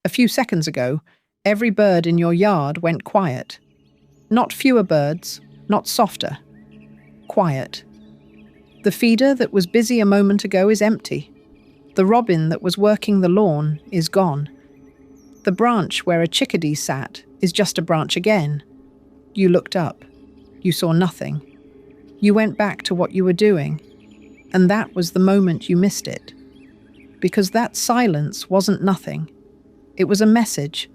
A few seconds ago, every bird in your yard went quiet. Not fewer birds, not softer. Quiet. The feeder that was busy a moment ago is empty. The robin that was working the lawn is gone. The branch where a chickadee sat is just a branch again. You looked up. You saw nothing. You went back to what you were doing. And that was the moment you missed it. Because that silence wasn't nothing. It was a message,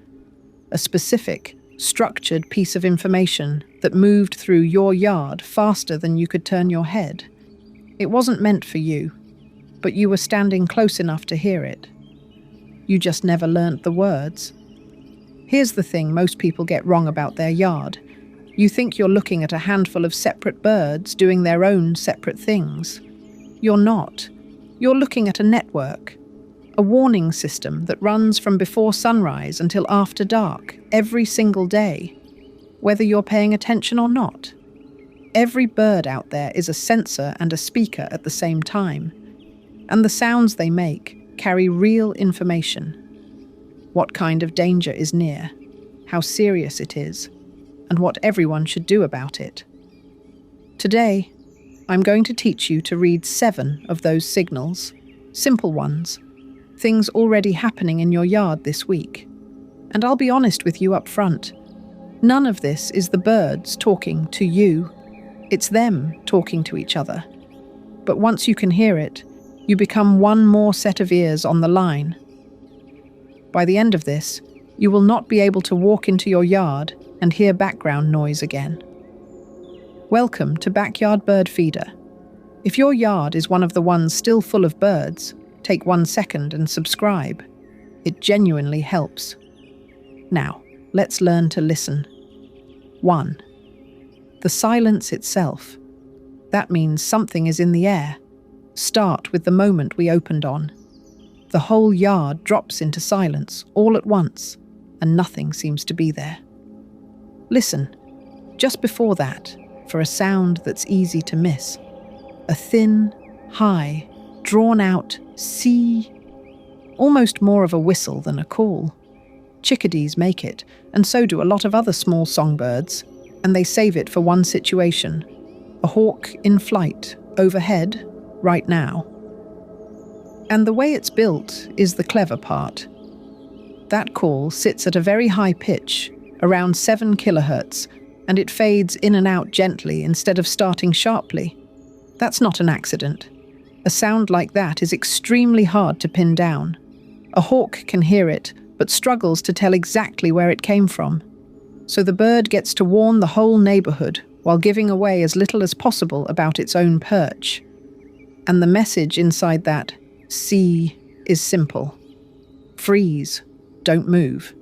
a specific, structured piece of information that moved through your yard faster than you could turn your head. It wasn't meant for you, but you were standing close enough to hear it. You just never learnt the words. Here's the thing most people get wrong about their yard. You think you're looking at a handful of separate birds doing their own separate things. You're not. You're looking at a network, a warning system that runs from before sunrise until after dark, every single day, whether you're paying attention or not. Every bird out there is a sensor and a speaker at the same time, and the sounds they make carry real information. What kind of danger is near, how serious it is, and what everyone should do about it. Today, I'm going to teach you to read 7 of those signals, simple ones, things already happening in your yard this week. And I'll be honest with you up front. None of this is the birds talking to you. It's them talking to each other. But once you can hear it, you become one more set of ears on the line. By the end of this, you will not be able to walk into your yard and hear background noise again. Welcome to Backyard Bird Feeder. If your yard is one of the ones still full of birds, take 1 second and subscribe. It genuinely helps. Now, let's learn to listen. 1. The silence itself. That means something is in the air. Start with the moment we opened on. The whole yard drops into silence all at once, and nothing seems to be there. Listen, just before that, for a sound that's easy to miss. A thin, high, drawn-out see, almost more of a whistle than a call. Chickadees make it, and so do a lot of other small songbirds, and they save it for one situation, a hawk in flight, overhead, right now. And the way it's built is the clever part. That call sits at a very high pitch, around 7 kilohertz, and it fades in and out gently instead of starting sharply. That's not an accident. A sound like that is extremely hard to pin down. A hawk can hear it, but struggles to tell exactly where it came from. So the bird gets to warn the whole neighborhood while giving away as little as possible about its own perch. And the message inside that see is simple. Freeze. Don't move.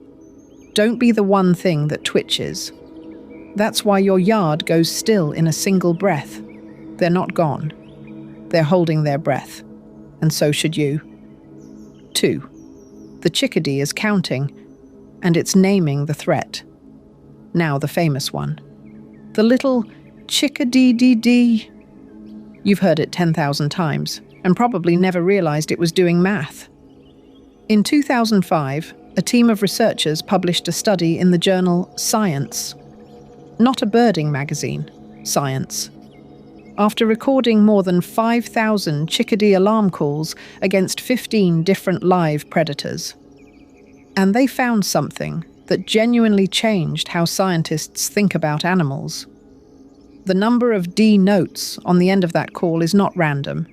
Don't be the one thing that twitches. That's why your yard goes still in a single breath. They're not gone. They're holding their breath. And so should you. 2. The chickadee is counting, and it's naming the threat. Now the famous one. The little chick-a-dee-dee-dee. You've heard it 10,000 times, and probably never realized it was doing math. In 2005, a team of researchers published a study in the journal Science. Not a birding magazine, Science. After recording more than 5,000 chickadee alarm calls against 15 different live predators. And they found something that genuinely changed how scientists think about animals. The number of D notes on the end of that call is not random.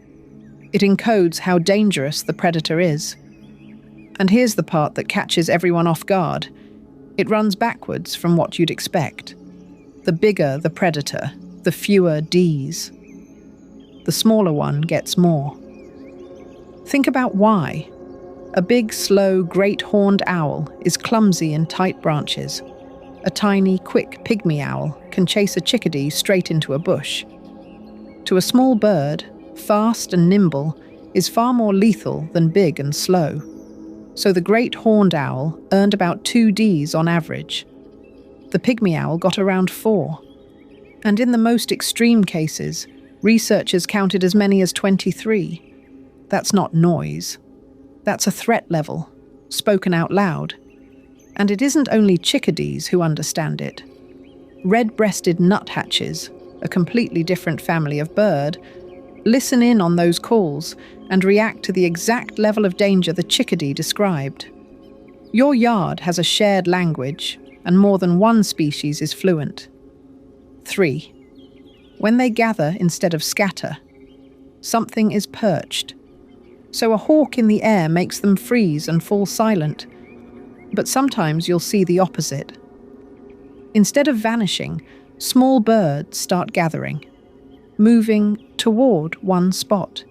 It encodes how dangerous the predator is. And here's the part that catches everyone off guard. It runs backwards from what you'd expect. The bigger the predator, the fewer Ds. The smaller one gets more. Think about why. A big, slow, great horned owl is clumsy in tight branches. A tiny, quick pygmy owl can chase a chickadee straight into a bush. To a small bird, fast and nimble is far more lethal than big and slow. So the great horned owl earned about 2 Ds on average. The pygmy owl got around 4. And in the most extreme cases, researchers counted as many as 23. That's not noise. That's a threat level, spoken out loud, And it isn't only chickadees who understand it. Red-breasted nuthatches, a completely different family of bird, listen in on those calls and react to the exact level of danger the chickadee described. Your yard has a shared language, and more than one species is fluent. 3. When they gather instead of scatter, something is perched. So a hawk in the air makes them freeze and fall silent. But sometimes you'll see the opposite. Instead of vanishing, small birds start gathering, moving toward one spot,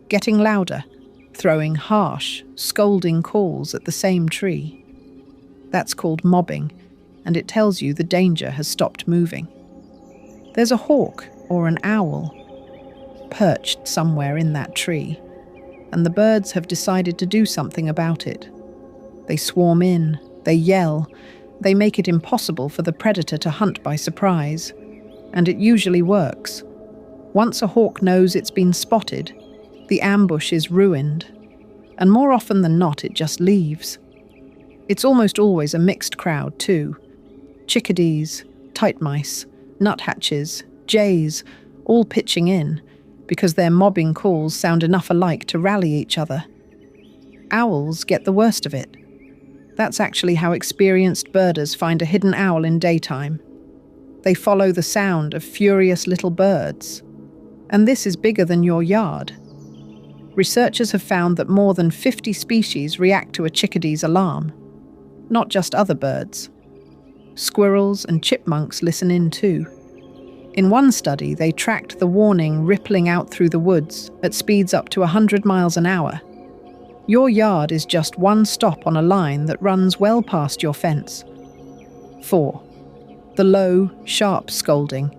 getting louder, throwing harsh, scolding calls at the same tree. That's called mobbing, and it tells you the danger has stopped moving. There's a hawk or an owl perched somewhere in that tree, and the birds have decided to do something about it. They swarm in, they yell, they make it impossible for the predator to hunt by surprise, and it usually works. Once a hawk knows it's been spotted, the ambush is ruined, and more often than not it just leaves. It's almost always a mixed crowd too. Chickadees, titmice, nuthatches, jays, all pitching in, because their mobbing calls sound enough alike to rally each other. Owls get the worst of it. That's actually how experienced birders find a hidden owl in daytime. They follow the sound of furious little birds. And this is bigger than your yard. Researchers have found that more than 50 species react to a chickadee's alarm, not just other birds. Squirrels and chipmunks listen in too. In one study, they tracked the warning rippling out through the woods at speeds up to 100 miles an hour. Your yard is just one stop on a line that runs well past your fence. 4. The low, sharp scolding.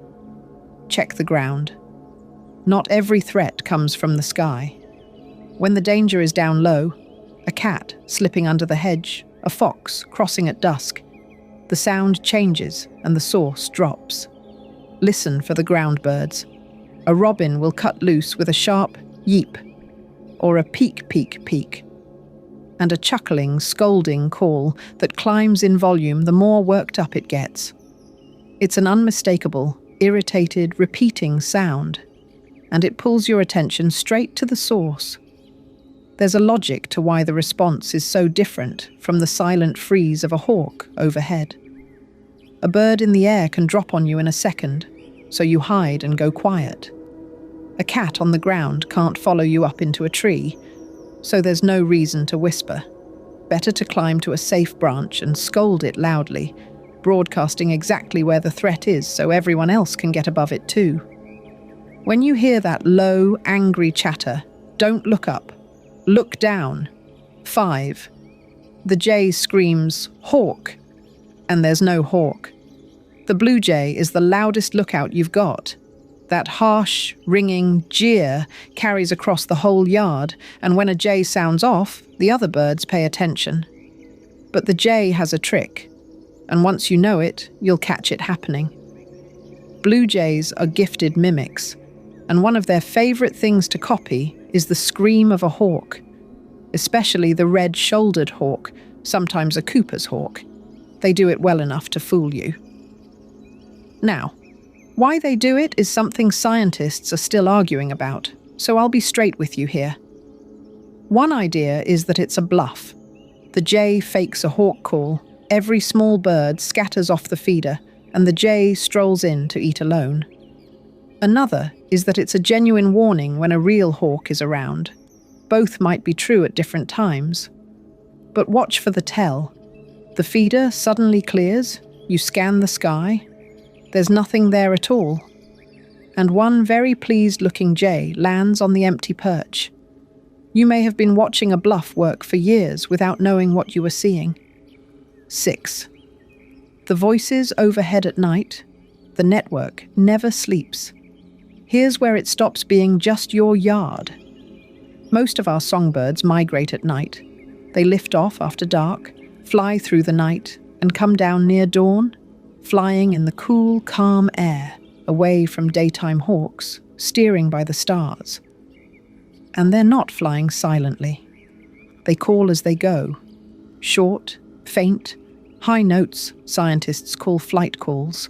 Check the ground. Not every threat comes from the sky. When the danger is down low, a cat slipping under the hedge, a fox crossing at dusk, the sound changes and the source drops. Listen for the ground birds. A robin will cut loose with a sharp yeep, or a peek, peek, peek, and a chuckling, scolding call that climbs in volume the more worked up it gets. It's an unmistakable, irritated, repeating sound, and it pulls your attention straight to the source. There's a logic to why the response is so different from the silent freeze of a hawk overhead. A bird in the air can drop on you in a second, so you hide and go quiet. A cat on the ground can't follow you up into a tree, so there's no reason to whisper. Better to climb to a safe branch and scold it loudly, broadcasting exactly where the threat is so everyone else can get above it too. When you hear that low, angry chatter, don't look up. Look down. 5. The jay screams, "Hawk!" and there's no hawk. The blue jay is the loudest lookout you've got. That harsh, ringing jeer carries across the whole yard, and when a jay sounds off, the other birds pay attention. But the jay has a trick, and once you know it, you'll catch it happening. Blue jays are gifted mimics, and one of their favorite things to copy is the scream of a hawk, especially the red-shouldered hawk, sometimes a Cooper's hawk. They do it well enough to fool you. Now, why they do it is something scientists are still arguing about, so I'll be straight with you here. One idea is that it's a bluff. The jay fakes a hawk call, every small bird scatters off the feeder, and the jay strolls in to eat alone. Another is that it's a genuine warning when a real hawk is around. Both might be true at different times. But watch for the tell. The feeder suddenly clears, you scan the sky, there's nothing there at all. And one very pleased-looking jay lands on the empty perch. You may have been watching a bluff work for years without knowing what you were seeing. 6. The voices overhead at night, the network never sleeps. Here's where it stops being just your yard. Most of our songbirds migrate at night. They lift off after dark, fly through the night, and come down near dawn, flying in the cool, calm air, away from daytime hawks, steering by the stars. And they're not flying silently. They call as they go, short, faint, High notes scientists call flight calls,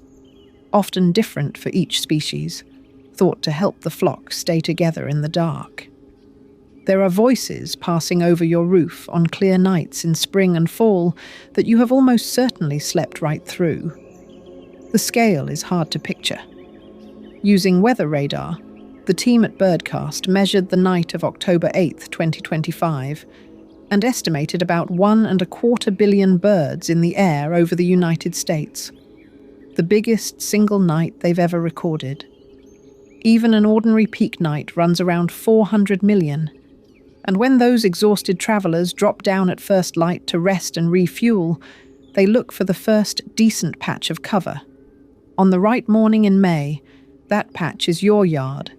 often different for each species, thought to help the flock stay together in the dark. There are voices passing over your roof on clear nights in spring and fall that you have almost certainly slept right through. The scale is hard to picture. Using weather radar, the team at BirdCast measured the night of October 8, 2025, and estimated about 1.25 billion birds in the air over the United States. The biggest single night they've ever recorded. Even an ordinary peak night runs around 400 million. And when those exhausted travelers drop down at first light to rest and refuel, they look for the first decent patch of cover. On the right morning in May, that patch is your yard,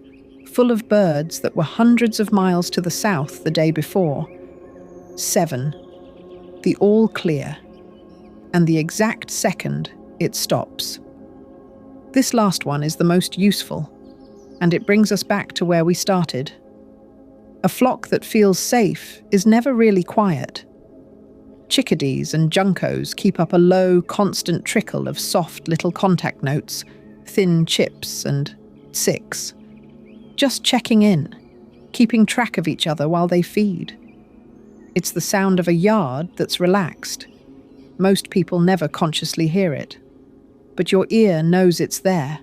full of birds that were hundreds of miles to the south the day before. 7. The all clear. And the exact second it stops. This last one is the most useful, and it brings us back to where we started. A flock that feels safe is never really quiet. Chickadees and juncos keep up a low, constant trickle of soft little contact notes, thin chips and six. Just checking in, keeping track of each other while they feed. It's the sound of a yard that's relaxed. Most people never consciously hear it. But your ear knows it's there,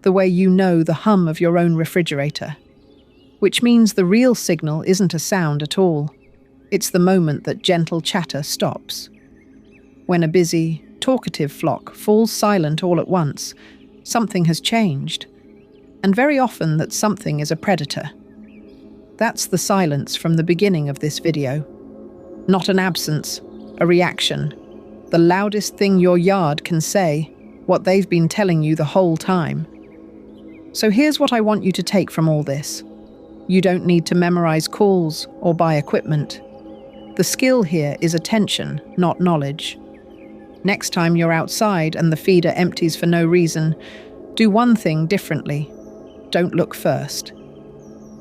the way you know the hum of your own refrigerator. Which means the real signal isn't a sound at all. It's the moment that gentle chatter stops. When a busy, talkative flock falls silent all at once, something has changed. And very often that something is a predator. That's the silence from the beginning of this video. Not an absence, a reaction. The loudest thing your yard can say, what they've been telling you the whole time. So here's what I want you to take from all this. You don't need to memorize calls or buy equipment. The skill here is attention, not knowledge. Next time you're outside and the feeder empties for no reason, do one thing differently. Don't look first.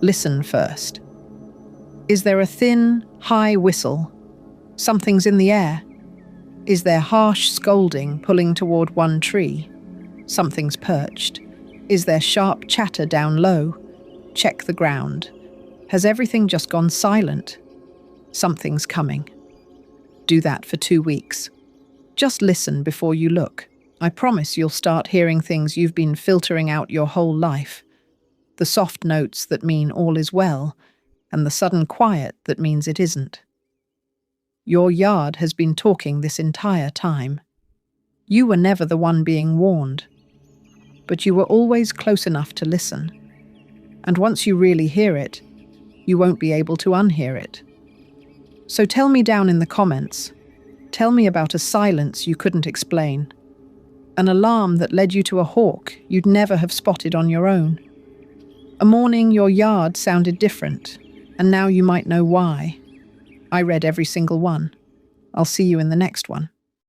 Listen first. Is there a thin, high whistle? Something's in the air. Is there harsh scolding pulling toward one tree? Something's perched. Is there sharp chatter down low? Check the ground. Has everything just gone silent? Something's coming. Do that for 2 weeks. Just listen before you look. I promise you'll start hearing things you've been filtering out your whole life. The soft notes that mean all is well, and the sudden quiet that means it isn't. Your yard has been talking this entire time. You were never the one being warned, but you were always close enough to listen. And once you really hear it, you won't be able to unhear it. So tell me down in the comments. Tell me about a silence you couldn't explain. An alarm that led you to a hawk you'd never have spotted on your own. A morning your yard sounded different, and now you might know why. I read every single one. I'll see you in the next one.